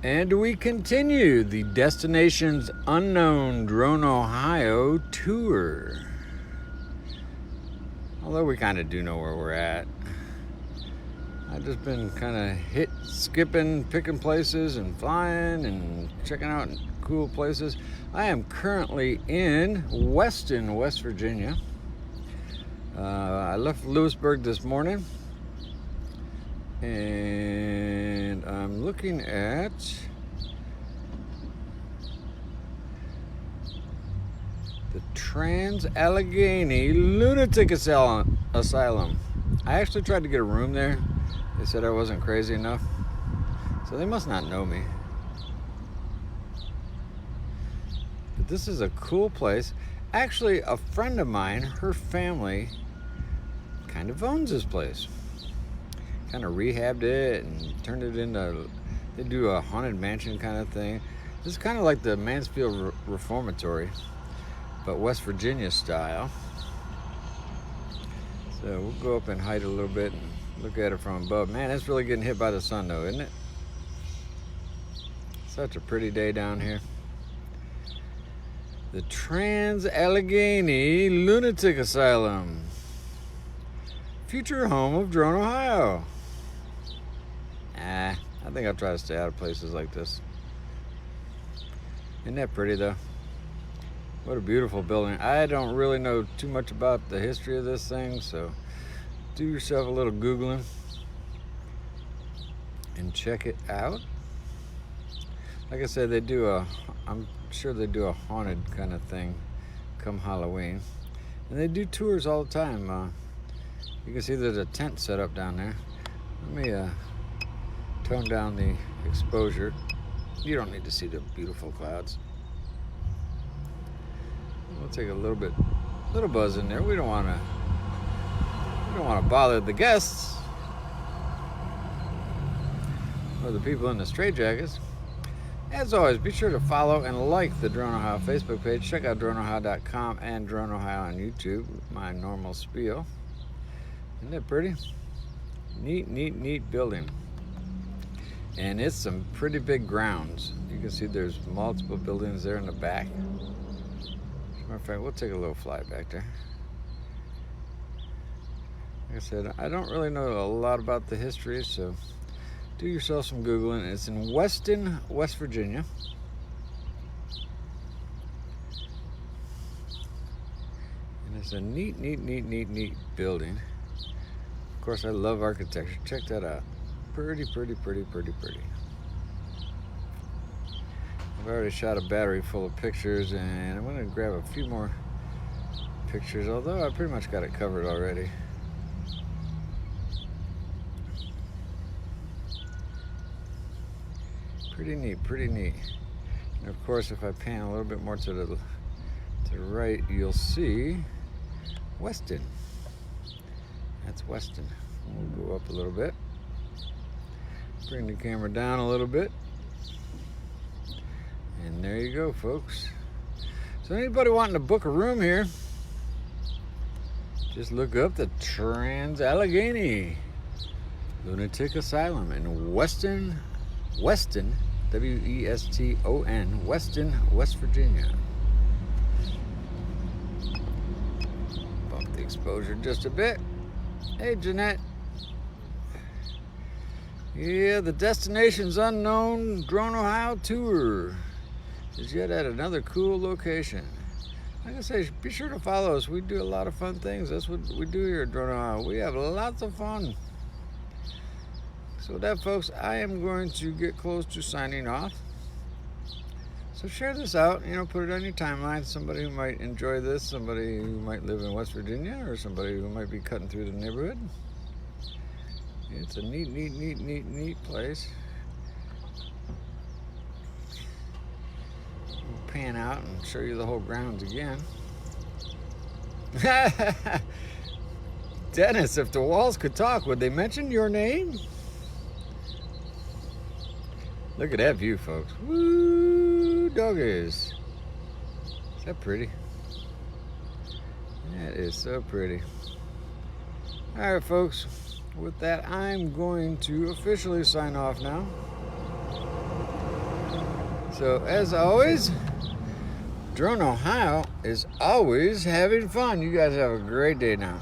And we continue the Destinations Unknown Drone, Ohio tour. Although we kind of do know where we're at. I've just been kind of skipping, picking places and flying and checking out cool places. I am currently in Weston, West Virginia. I left Lewisburg this morning. And I'm looking at the Trans-Allegheny Lunatic Asylum. I actually tried to get a room there. They said I wasn't crazy enough. So they must not know me. But this is a cool place. Actually, a friend of mine, her family, kind of owns this place. Kind of rehabbed it and turned it into, they do a haunted mansion kind of thing. This is kind of like the Mansfield Reformatory, but West Virginia style. So we'll go up in height a little bit and look at it from above. Man, it's really getting hit by the sun though, isn't it? Such a pretty day down here. The Trans-Allegheny Lunatic Asylum. Future home of Drone, Ohio. I think I'll try to stay out of places like this. Isn't that pretty though? What a beautiful building. I don't really know too much about the history of this thing, so do yourself a little Googling and check it out. Like I said, I'm sure they do a haunted kind of thing come Halloween. And they do tours all the time. You can see there's a tent set up down there. Let me tone down the exposure. You don't need to see the beautiful clouds. We'll take a little buzz in there. We don't want to bother the guests or the people in the straitjackets. As always, be sure to follow and like the Drone Ohio Facebook page. Check out droneohio.com and Drone Ohio on YouTube. My normal spiel. Isn't that pretty? Neat building. And it's some pretty big grounds. You can see there's multiple buildings there in the back. As a matter of fact, we'll take a little fly back there. Like I said, I don't really know a lot about the history, so do yourself some Googling. It's in Weston, West Virginia. And it's a neat building. Of course, I love architecture. Check that out. Pretty. I've already shot a battery full of pictures, and I'm going to grab a few more pictures, although I pretty much got it covered already. Pretty neat. And of course, if I pan a little bit more to the right, you'll see Weston. That's Weston. We'll go up a little bit. Bring the camera down a little bit. And there you go, folks. So anybody wanting to book a room here, just look up the Trans-Allegheny Lunatic Asylum in Weston, W-E-S-T-O-N, Weston, West Virginia. Bump the exposure just a bit. Hey, Jeanette. Yeah, the Destinations Unknown Drone, Ohio tour is yet at another cool location. Like I say, be sure to follow us. We do a lot of fun things. That's what we do here at Drone, Ohio. We have lots of fun. So with that, folks, I am going to get close to signing off. So share this out, put it on your timeline. Somebody who might enjoy this, somebody who might live in West Virginia, or somebody who might be cutting through the neighborhood. It's a neat place. We'll pan out and show you the whole grounds again. Dennis, if the walls could talk, would they mention your name? Look at that view, folks. Woo, doggies. Is that pretty? That is so pretty. All right, folks. With that, I'm going to officially sign off now. So as always, Drone Ohio is always having fun. You guys have a great day now.